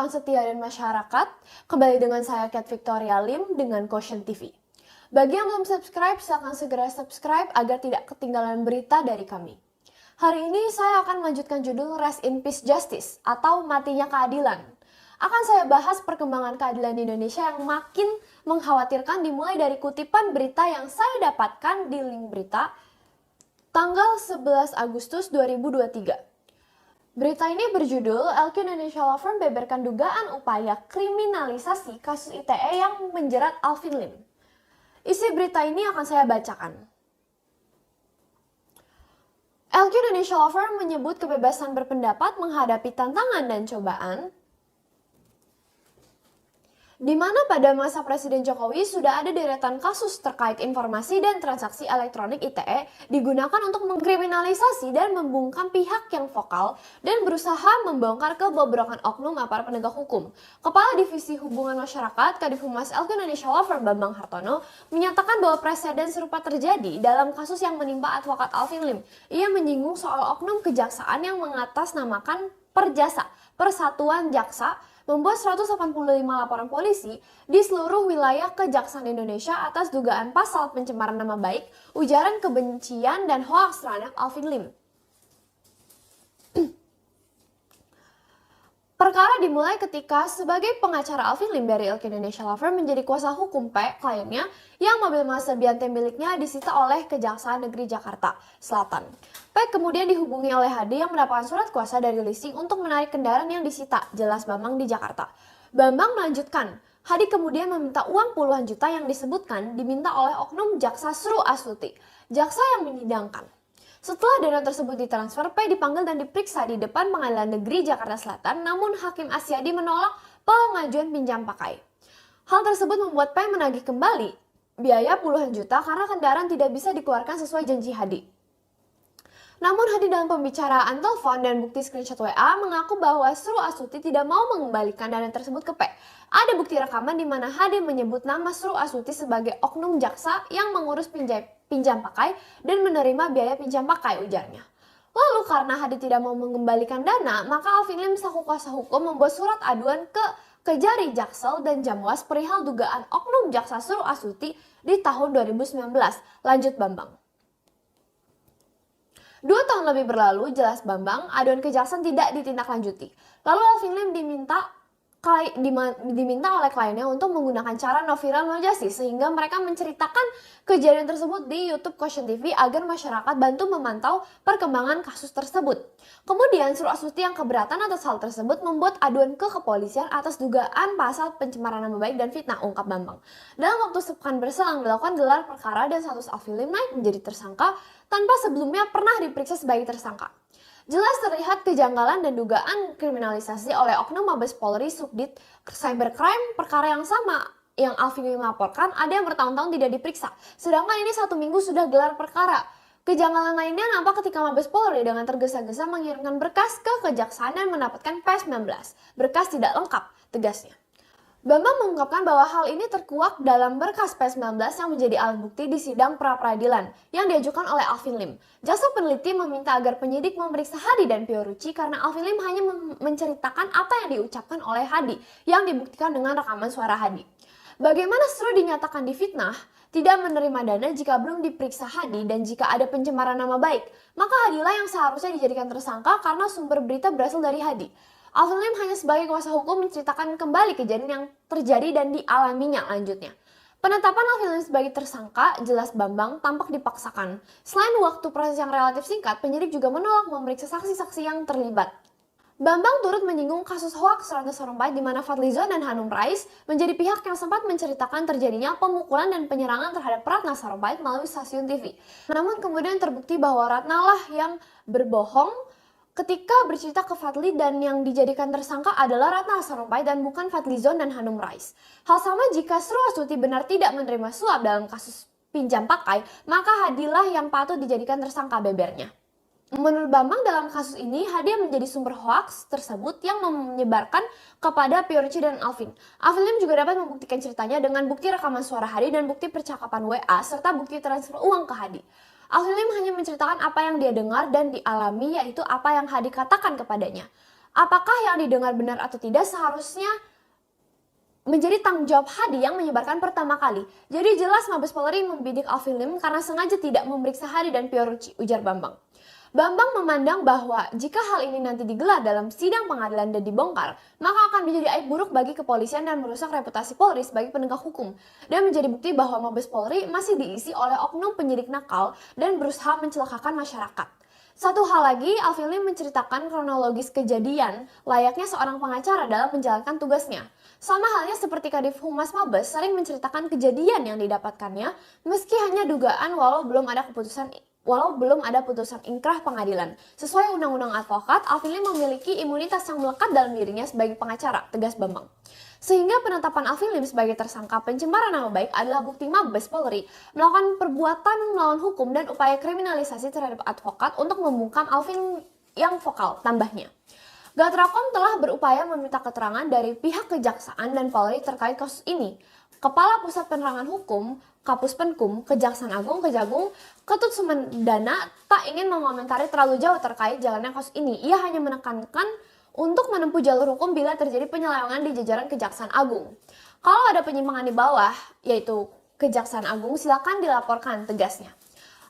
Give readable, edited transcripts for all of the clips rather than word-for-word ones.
rekan setia dan masyarakat. Kembali dengan saya Kat Victoria Lim dengan Quotient TV. Bagi yang belum subscribe, silakan segera subscribe agar tidak ketinggalan berita dari kami. Hari ini saya akan melanjutkan judul Rest in Peace Justice atau Matinya Keadilan. Akan saya bahas perkembangan keadilan di Indonesia yang makin mengkhawatirkan dimulai dari kutipan berita yang saya dapatkan di link berita tanggal 11 Agustus 2023. Berita ini berjudul LQ Indonesia Law Firm beberkan dugaan upaya kriminalisasi kasus ITE yang menjerat Alvin Lim. Isi berita ini akan saya bacakan. LQ Indonesia Law Firm menyebut kebebasan berpendapat menghadapi tantangan dan cobaan, di mana pada masa Presiden Jokowi sudah ada deretan kasus terkait informasi dan transaksi elektronik ITE digunakan untuk mengkriminalisasi dan membungkam pihak yang vokal dan berusaha membongkar kebobrokan oknum aparat penegak hukum. Kepala Divisi Hubungan Masyarakat Kadif Humas LQ Indonesia Law Firm Bambang Hartono menyatakan bahwa presiden serupa terjadi dalam kasus yang menimpa advokat Alvin Lim. Ia menyinggung soal oknum kejaksaan yang mengatasnamakan Perjasa, Persatuan Jaksa, membuat 185 laporan polisi di seluruh wilayah kejaksaan Indonesia atas dugaan pasal pencemaran nama baik, ujaran kebencian, dan hoaks terhadap Alvin Lim. Perkara dimulai ketika sebagai pengacara Alvin Lim dari LQ Indonesia Law Firm menjadi kuasa hukum P, kliennya, yang mobil Mazda Biante miliknya disita oleh Kejaksaan Negeri Jakarta Selatan. P kemudian dihubungi oleh HD yang mendapatkan surat kuasa dari leasing untuk menarik kendaraan yang disita, jelas Bambang di Jakarta. Bambang melanjutkan, HD kemudian meminta uang puluhan juta yang disebutkan diminta oleh oknum Jaksa Sru Astuti, jaksa yang menyidangkan. Setelah dana tersebut ditransfer, P dipanggil dan diperiksa di depan Pengadilan Negeri Jakarta Selatan, namun Hakim Asyadi menolak pengajuan pinjam pakai. Hal tersebut membuat P menagih kembali biaya puluhan juta karena kendaraan tidak bisa dikeluarkan sesuai janji HD. Namun Hadi dalam pembicaraan telepon dan bukti screenshot WA mengaku bahwa Sru Astuti tidak mau mengembalikan dana tersebut ke P. Ada bukti rekaman di mana Hadi menyebut nama Sru Astuti sebagai oknum jaksa yang mengurus pinjam pakai dan menerima biaya pinjam pakai, ujarnya. Lalu karena Hadi tidak mau mengembalikan dana, maka Alvin Lim selaku kuasa hukum membuat surat aduan ke Kejari Jaksel dan Jamwas perihal dugaan oknum jaksa Sru Astuti di tahun 2019. Lanjut Bambang. 2 tahun lebih berlalu, jelas Bambang, aduan kejaksaan tidak ditindaklanjuti. Lalu Alvin Lim diminta oleh kliennya untuk menggunakan cara no viral no justice sehingga mereka menceritakan kejadian tersebut di YouTube Quotient TV agar masyarakat bantu memantau perkembangan kasus tersebut. Kemudian Sru Astuti yang keberatan atas hal tersebut membuat aduan ke kepolisian atas dugaan pasal pencemaran nama baik dan fitnah, ungkap Bambang. Dalam waktu sepekan berselang dilakukan gelar perkara dan status Alvin Lim naik menjadi tersangka tanpa sebelumnya pernah diperiksa sebagai tersangka. Jelas terlihat kejanggalan dan dugaan kriminalisasi oleh oknum Mabes Polri Subdit Cybercrime. Perkara yang sama yang Alvin Lim melaporkan ada yang bertahun-tahun tidak diperiksa, sedangkan ini 1 minggu sudah gelar perkara. Kejanggalan lainnya nampak ketika Mabes Polri dengan tergesa-gesa mengirimkan berkas ke kejaksaan dan mendapatkan P19. Berkas tidak lengkap, tegasnya. Bambang mengungkapkan bahwa hal ini terkuak dalam berkas P19 yang menjadi alat bukti di sidang pra-peradilan yang diajukan oleh Alvin Lim. Jaksa peneliti meminta agar penyidik memeriksa Hadi dan Fiorucci karena Alvin Lim hanya menceritakan apa yang diucapkan oleh Hadi yang dibuktikan dengan rekaman suara Hadi. Bagaimana Sru dinyatakan difitnah, tidak menerima dana jika belum diperiksa Hadi dan jika ada pencemaran nama baik, maka Hadilah yang seharusnya dijadikan tersangka karena sumber berita berasal dari Hadi. Alvin Lim hanya sebagai kuasa hukum menceritakan kembali kejadian yang terjadi dan dialaminya lanjutnya. Penetapan Alvin Lim sebagai tersangka, jelas Bambang, tampak dipaksakan. Selain waktu proses yang relatif singkat, penyidik juga menolak memeriksa saksi-saksi yang terlibat. Bambang turut menyinggung kasus hoaks Ratna Sarumpait di mana Fadlizon dan Hanum Rais menjadi pihak yang sempat menceritakan terjadinya pemukulan dan penyerangan terhadap Ratna Sarumpait melalui stasiun TV. Namun kemudian terbukti bahwa Ratna lah yang berbohong ketika bercerita ke Fadli dan yang dijadikan tersangka adalah Ratna Sarumpait dan bukan Fadlizon dan Hanum Rais. Hal sama jika Sru Astuti benar tidak menerima suap dalam kasus pinjam pakai, maka Hadilah yang patut dijadikan tersangka, bebernya. Menurut Bambang, dalam kasus ini Hadi menjadi sumber hoaks tersebut yang menyebarkan kepada Fiorucci dan Alvin. Alvin Lim juga dapat membuktikan ceritanya dengan bukti rekaman suara Hadi dan bukti percakapan WA serta bukti transfer uang ke Hadi. Alvin Lim hanya menceritakan apa yang dia dengar dan dialami, yaitu apa yang Hadi katakan kepadanya. Apakah yang didengar benar atau tidak seharusnya menjadi tanggung jawab Hadi yang menyebarkan pertama kali. Jadi jelas Mabes Polri membidik Alvin Lim karena sengaja tidak memeriksa Hadi dan Fiorucci, ujar Bambang. Bambang memandang bahwa jika hal ini nanti digelar dalam sidang pengadilan dan dibongkar, maka akan menjadi aib buruk bagi kepolisian dan merusak reputasi Polri sebagai penegak hukum. Dan menjadi bukti bahwa Mabes Polri masih diisi oleh oknum penyidik nakal dan berusaha mencelakakan masyarakat. Satu hal lagi, Alvin Lim menceritakan kronologis kejadian layaknya seorang pengacara dalam menjalankan tugasnya. Sama halnya seperti Kadif Humas Mabes sering menceritakan kejadian yang didapatkannya meski hanya dugaan walau belum ada putusan inkrah pengadilan. Sesuai Undang-Undang Advokat, Alvin Lim memiliki imunitas yang melekat dalam dirinya sebagai pengacara, tegas Bambang. Sehingga penetapan Alvin Lim sebagai tersangka pencemaran nama baik adalah bukti Mabes Polri melakukan perbuatan melawan hukum dan upaya kriminalisasi terhadap advokat untuk membungkam Alvin yang vokal, tambahnya. Gatrakom telah berupaya meminta keterangan dari pihak Kejaksaan dan Polri terkait kasus ini. Kepala Pusat Penerangan Hukum, Kapus Penkum, Kejaksaan Agung, Kejagung, Ketut Sumedana tak ingin mengomentari terlalu jauh terkait jalannya kasus ini. Ia hanya menekankan untuk menempuh jalur hukum bila terjadi penyelewengan di jajaran Kejaksaan Agung. Kalau ada penyimpangan di bawah, yaitu Kejaksaan Agung, silakan dilaporkan, tegasnya.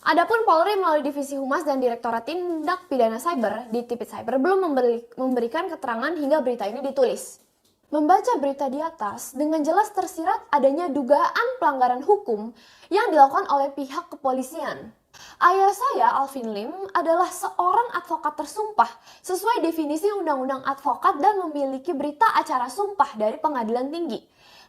Adapun Polri melalui Divisi Humas dan Direktorat Tindak Pidana Cyber di Tipit Cyber belum memberikan keterangan hingga berita ini ditulis. Membaca berita di atas, dengan jelas tersirat adanya dugaan pelanggaran hukum yang dilakukan oleh pihak kepolisian. Ayah saya, Alvin Lim, adalah seorang advokat tersumpah sesuai definisi Undang-Undang Advokat dan memiliki berita acara sumpah dari Pengadilan Tinggi.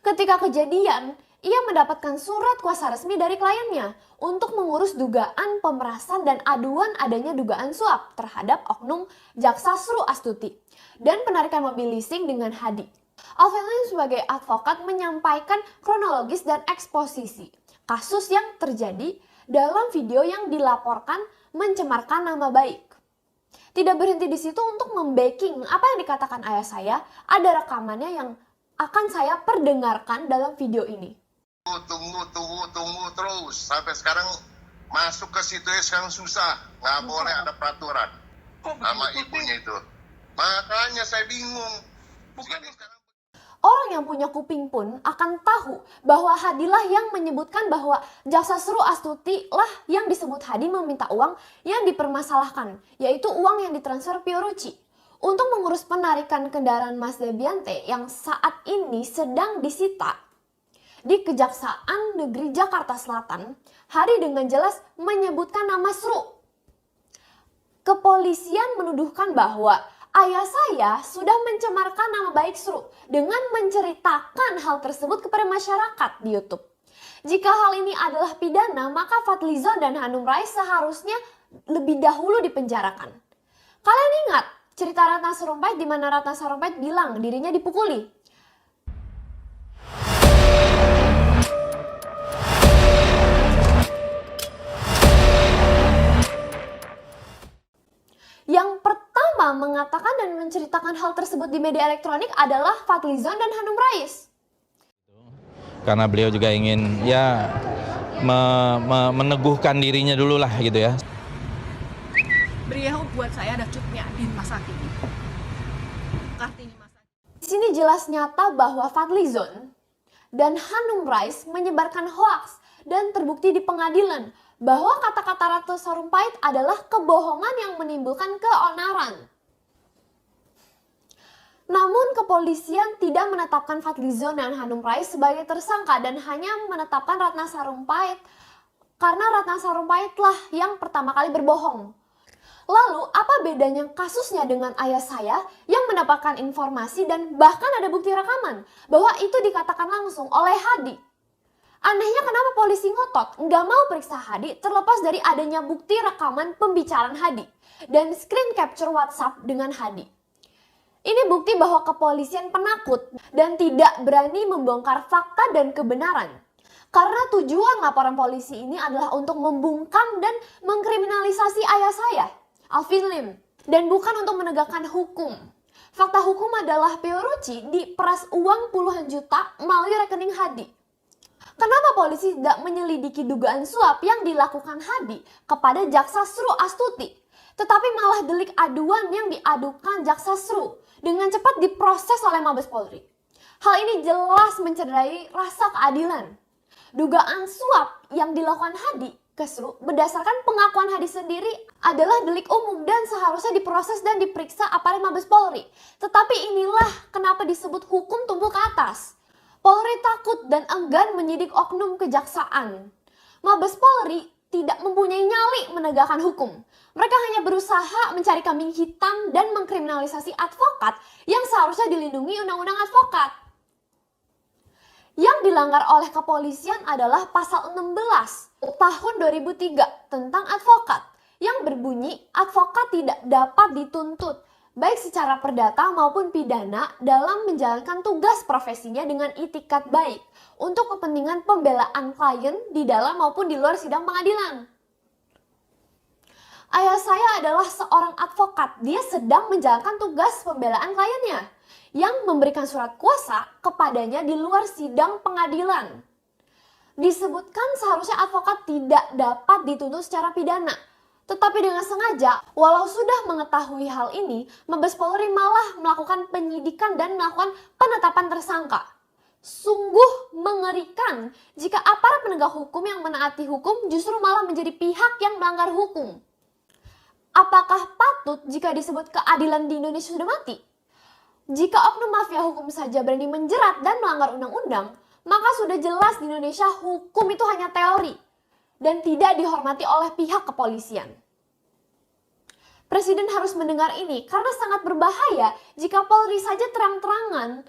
Ketika kejadian, ia mendapatkan surat kuasa resmi dari kliennya untuk mengurus dugaan pemerasan dan aduan adanya dugaan suap terhadap oknum Jaksa Sru Astuti dan penarikan mobil leasing dengan Hadi. Alvin Lim sebagai advokat menyampaikan kronologis dan eksposisi kasus yang terjadi dalam video yang dilaporkan mencemarkan nama baik. Tidak berhenti di situ untuk membacking apa yang dikatakan ayah saya, ada rekamannya yang akan saya perdengarkan dalam video ini. Tunggu terus. Sampai sekarang masuk ke situ sekarang susah. Nggak boleh ada peraturan sama ibunya itu. Makanya saya bingung. Orang yang punya kuping pun akan tahu bahwa Hadilah yang menyebutkan bahwa Jaksa Sru Astuti lah yang disebut Hadi meminta uang yang dipermasalahkan, yaitu uang yang ditransfer Fiorucci untuk mengurus penarikan kendaraan Mazda Biante yang saat ini sedang disita di Kejaksaan Negeri Jakarta Selatan. Hadi dengan jelas menyebutkan nama Sru. Kepolisian menuduhkan bahwa ayah saya sudah mencemarkan nama baik Sru dengan menceritakan hal tersebut kepada masyarakat di YouTube. Jika hal ini adalah pidana, maka Fadlizon dan Hanum Rais seharusnya lebih dahulu dipenjarakan. Kalian ingat cerita Ratna Sarumpait di mana Ratna Sarumpait bilang dirinya dipukuli? Yang pertama mengatakan dan menceritakan hal tersebut di media elektronik adalah Fadlizon dan Hanum Rais. Karena beliau juga ingin meneguhkan dirinya dulu lah gitu ya. Beliau buat saya ada cutnya di masa kini. Kartini masa. Di sini jelas nyata bahwa Fadlizon dan Hanum Rais menyebarkan hoaks dan terbukti di pengadilan bahwa kata-kata Ratna Sarumpait adalah kebohongan yang menimbulkan keonaran. Namun kepolisian tidak menetapkan Fadlizon dan Hanum Rais sebagai tersangka dan hanya menetapkan Ratna Sarumpait karena Ratna Sarumpait lah yang pertama kali berbohong. Lalu apa bedanya kasusnya dengan ayah saya yang mendapatkan informasi dan bahkan ada bukti rekaman bahwa itu dikatakan langsung oleh Hadi? Anehnya kenapa polisi ngotot nggak mau periksa Hadi terlepas dari adanya bukti rekaman pembicaraan Hadi dan screen capture WhatsApp dengan Hadi. Ini bukti bahwa kepolisian penakut dan tidak berani membongkar fakta dan kebenaran. Karena tujuan laporan polisi ini adalah untuk membungkam dan mengkriminalisasi ayah saya, Alvin Lim, dan bukan untuk menegakkan hukum. Fakta hukum adalah Fiorucci diperas uang puluhan juta melalui rekening Hadi. Kenapa polisi tidak menyelidiki dugaan suap yang dilakukan Hadi kepada Jaksa Sru Astuti? tetapi malah delik aduan yang diadukan jaksa seru dengan cepat diproses oleh Mabes Polri. Hal ini jelas mencederai rasa keadilan. Dugaan suap yang dilakukan Hadi ke Seru berdasarkan pengakuan Hadi sendiri adalah delik umum dan seharusnya diproses dan diperiksa aparat Mabes Polri. Tetapi inilah kenapa disebut hukum tumpul ke atas. Polri takut dan enggan menyidik oknum kejaksaan. Mabes Polri tidak mempunyai nyali menegakkan hukum. Mereka hanya berusaha mencari kambing hitam dan mengkriminalisasi advokat yang seharusnya dilindungi undang-undang advokat. Yang dilanggar oleh kepolisian adalah pasal 16 tahun 2003 tentang advokat yang berbunyi advokat tidak dapat dituntut baik secara perdata maupun pidana dalam menjalankan tugas profesinya dengan itikat baik untuk kepentingan pembelaan klien di dalam maupun di luar sidang pengadilan. Ayah saya adalah seorang advokat. Dia sedang menjalankan tugas pembelaan kliennya yang memberikan surat kuasa kepadanya di luar sidang pengadilan. Disebutkan seharusnya advokat tidak dapat dituntut secara pidana. Tetapi dengan sengaja, walau sudah mengetahui hal ini, Mabes Polri malah melakukan penyidikan dan melakukan penetapan tersangka. Sungguh mengerikan jika aparat penegak hukum yang menaati hukum justru malah menjadi pihak yang melanggar hukum. Apakah patut jika disebut keadilan di Indonesia sudah mati? Jika oknum mafia hukum saja berani menjerat dan melanggar undang-undang, maka sudah jelas di Indonesia hukum itu hanya teori dan tidak dihormati oleh pihak kepolisian. Presiden harus mendengar ini karena sangat berbahaya jika Polri saja terang-terangan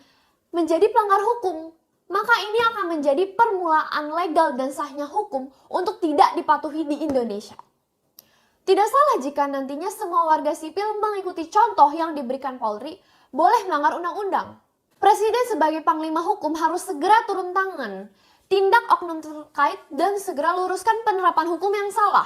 menjadi pelanggar hukum. Maka ini akan menjadi permulaan legal dan sahnya hukum untuk tidak dipatuhi di Indonesia. Tidak salah jika nantinya semua warga sipil mengikuti contoh yang diberikan Polri, boleh melanggar undang-undang. Presiden sebagai panglima hukum harus segera turun tangan, tindak oknum terkait dan segera luruskan penerapan hukum yang salah.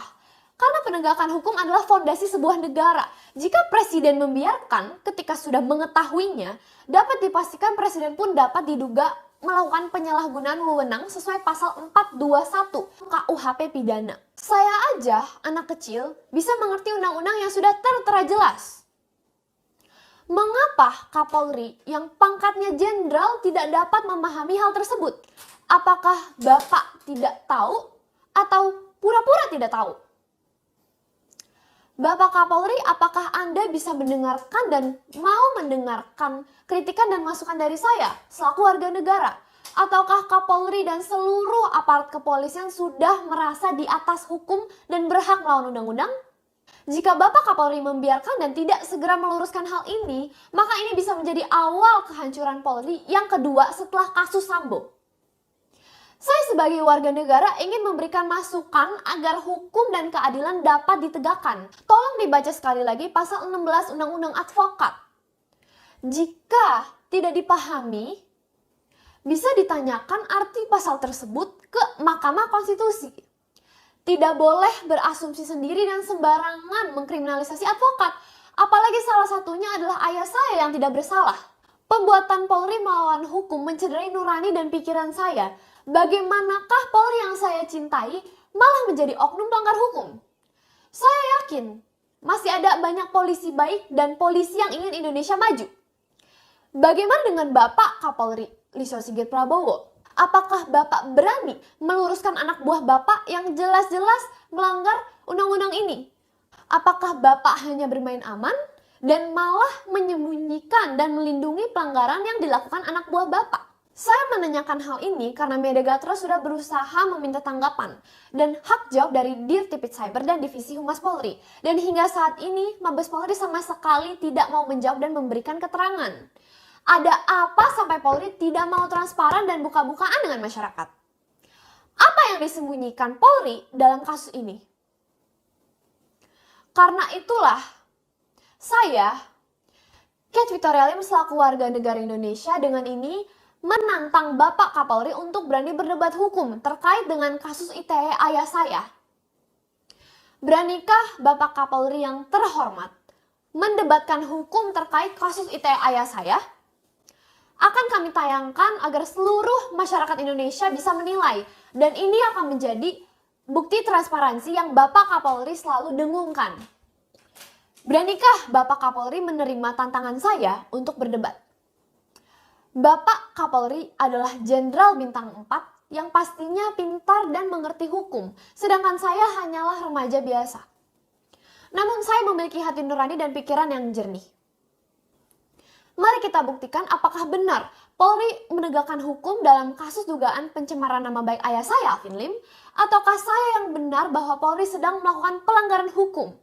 Karena penegakan hukum adalah fondasi sebuah negara. Jika presiden membiarkan ketika sudah mengetahuinya, dapat dipastikan presiden pun dapat diduga melakukan penyalahgunaan wewenang sesuai pasal 421 KUHP pidana. Saya aja, anak kecil, bisa mengerti undang-undang yang sudah tertera jelas. Mengapa Kapolri yang pangkatnya jenderal tidak dapat memahami hal tersebut? Apakah Bapak tidak tahu atau pura-pura tidak tahu? Bapak Kapolri, apakah Anda bisa mendengarkan dan mau mendengarkan kritikan dan masukan dari saya selaku warga negara? Ataukah Kapolri dan seluruh aparat kepolisian sudah merasa di atas hukum dan berhak melawan undang-undang? Jika Bapak Kapolri membiarkan dan tidak segera meluruskan hal ini, maka ini bisa menjadi awal kehancuran Polri yang kedua setelah kasus Sambo. Saya sebagai warga negara ingin memberikan masukan agar hukum dan keadilan dapat ditegakkan. Tolong dibaca sekali lagi pasal 16 Undang-Undang Advokat. Jika tidak dipahami, bisa ditanyakan arti pasal tersebut ke Mahkamah Konstitusi. Tidak boleh berasumsi sendiri dan sembarangan mengkriminalisasi advokat. Apalagi salah satunya adalah ayah saya yang tidak bersalah. Pembuatan Polri melawan hukum mencederai nurani dan pikiran saya. Bagaimanakah Polri yang saya cintai malah menjadi oknum pelanggar hukum? Saya yakin masih ada banyak polisi baik dan polisi yang ingin Indonesia maju. Bagaimana dengan Bapak Kapolri Listio Sigit Prabowo? Apakah Bapak berani meluruskan anak buah Bapak yang jelas-jelas melanggar undang-undang ini? Apakah Bapak hanya bermain aman dan malah menyembunyikan dan melindungi pelanggaran yang dilakukan anak buah Bapak? Saya menanyakan hal ini karena Media Gatra sudah berusaha meminta tanggapan dan hak jawab dari Dirtipid Cyber dan Divisi Humas Polri. Dan hingga saat ini Mabes Polri sama sekali tidak mau menjawab dan memberikan keterangan. Ada apa sampai Polri tidak mau transparan dan buka-bukaan dengan masyarakat? Apa yang disembunyikan Polri dalam kasus ini? Karena itulah saya, Kate Victoria Lim selaku warga negara Indonesia dengan ini menantang Bapak Kapolri untuk berani berdebat hukum terkait dengan kasus ITE ayah saya. Beranikah Bapak Kapolri yang terhormat mendebatkan hukum terkait kasus ITE ayah saya? Akan kami tayangkan agar seluruh masyarakat Indonesia bisa menilai, dan ini akan menjadi bukti transparansi yang Bapak Kapolri selalu dengungkan. Beranikah Bapak Kapolri menerima tantangan saya untuk berdebat? Bapak Kapolri adalah Jenderal Bintang 4 yang pastinya pintar dan mengerti hukum, sedangkan saya hanyalah remaja biasa. Namun saya memiliki hati nurani dan pikiran yang jernih. Mari kita buktikan apakah benar Polri menegakkan hukum dalam kasus dugaan pencemaran nama baik ayah saya, Alvin Lim, ataukah saya yang benar bahwa Polri sedang melakukan pelanggaran hukum.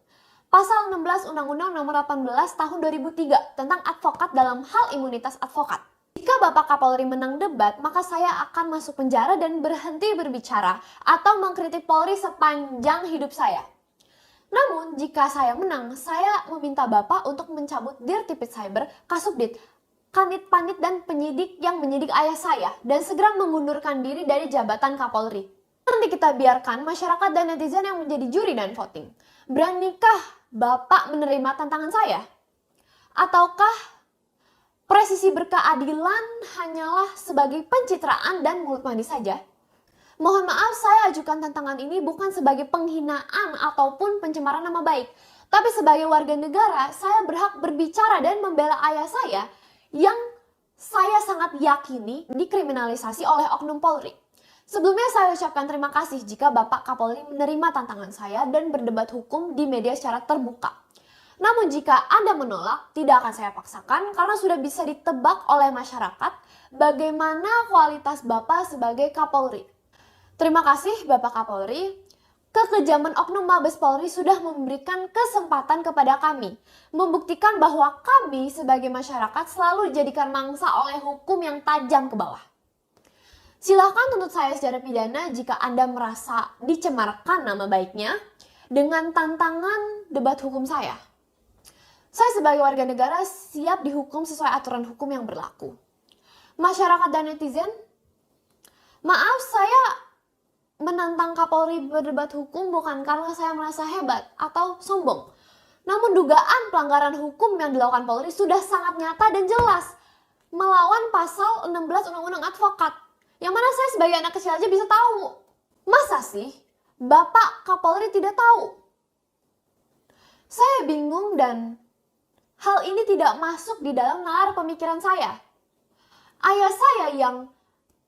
Pasal 16 Undang-Undang Nomor 18 Tahun 2003 tentang advokat dalam hal imunitas advokat. Jika Bapak Kapolri menang debat, maka saya akan masuk penjara dan berhenti berbicara atau mengkritik Polri sepanjang hidup saya. Namun, jika saya menang, saya meminta Bapak untuk mencabut Dirtipid Cyber, Kasubdit, Kanit Panit dan penyidik yang menyidik ayah saya dan segera mengundurkan diri dari jabatan Kapolri. Nanti kita biarkan masyarakat dan netizen yang menjadi juri dan voting. Beranikah Bapak menerima tantangan saya? Ataukah presisi berkeadilan hanyalah sebagai pencitraan dan mulut manis saja? Mohon maaf, saya ajukan tantangan ini bukan sebagai penghinaan ataupun pencemaran nama baik. Tapi sebagai warga negara, saya berhak berbicara dan membela ayah saya yang saya sangat yakini dikriminalisasi oleh oknum Polri. Sebelumnya saya ucapkan terima kasih jika Bapak Kapolri menerima tantangan saya dan berdebat hukum di media secara terbuka. Namun jika Anda menolak, tidak akan saya paksakan karena sudah bisa ditebak oleh masyarakat bagaimana kualitas Bapak sebagai Kapolri. Terima kasih Bapak Kapolri. Kekejaman oknum Mabes Polri sudah memberikan kesempatan kepada kami, membuktikan bahwa kami sebagai masyarakat selalu dijadikan mangsa oleh hukum yang tajam ke bawah. Silakan tuntut saya secara pidana jika Anda merasa dicemarkan nama baiknya dengan tantangan debat hukum saya. Saya sebagai warga negara siap dihukum sesuai aturan hukum yang berlaku. Masyarakat dan netizen, maaf saya menantang Kapolri berdebat hukum bukan karena saya merasa hebat atau sombong. Namun dugaan pelanggaran hukum yang dilakukan Polri sudah sangat nyata dan jelas melawan pasal 16 Undang-Undang Advokat. Yang mana saya sebagai anak kecil aja bisa tahu. Masa sih Bapak Kapolri tidak tahu? Saya bingung dan hal ini tidak masuk di dalam nalar pemikiran saya. Ayah saya yang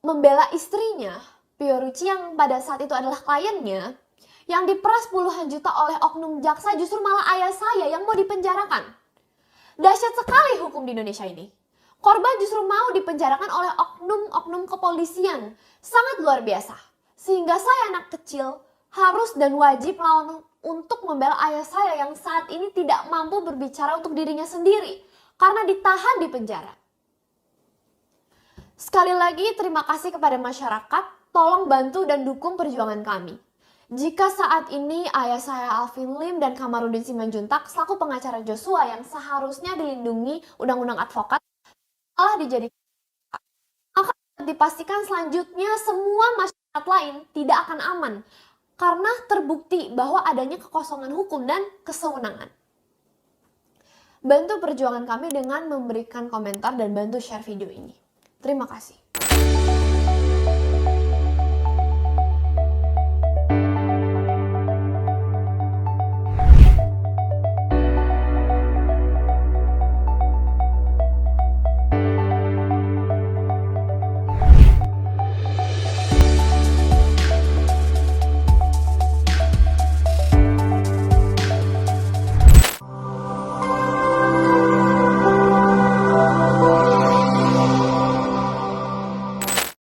membela istrinya, Fiorucci yang pada saat itu adalah kliennya, yang diperas puluhan juta oleh oknum jaksa, justru malah ayah saya yang mau dipenjarakan. Dahsyat sekali hukum di Indonesia ini. Korban justru mau dipenjarakan oleh oknum-oknum kepolisian. Sangat luar biasa. Sehingga saya anak kecil harus dan wajib melawan untuk membela ayah saya yang saat ini tidak mampu berbicara untuk dirinya sendiri karena ditahan di penjara. Sekali lagi terima kasih kepada masyarakat. Tolong bantu dan dukung perjuangan kami. Jika saat ini ayah saya Alvin Lim dan Kamarudin Simanjuntak selaku pengacara Joshua yang seharusnya dilindungi Undang-Undang Advokat malah dijadikan, maka dipastikan selanjutnya semua masyarakat lain tidak akan aman karena terbukti bahwa adanya kekosongan hukum dan kesewenangan. Bantu perjuangan kami dengan memberikan komentar dan bantu share video ini. Terima kasih.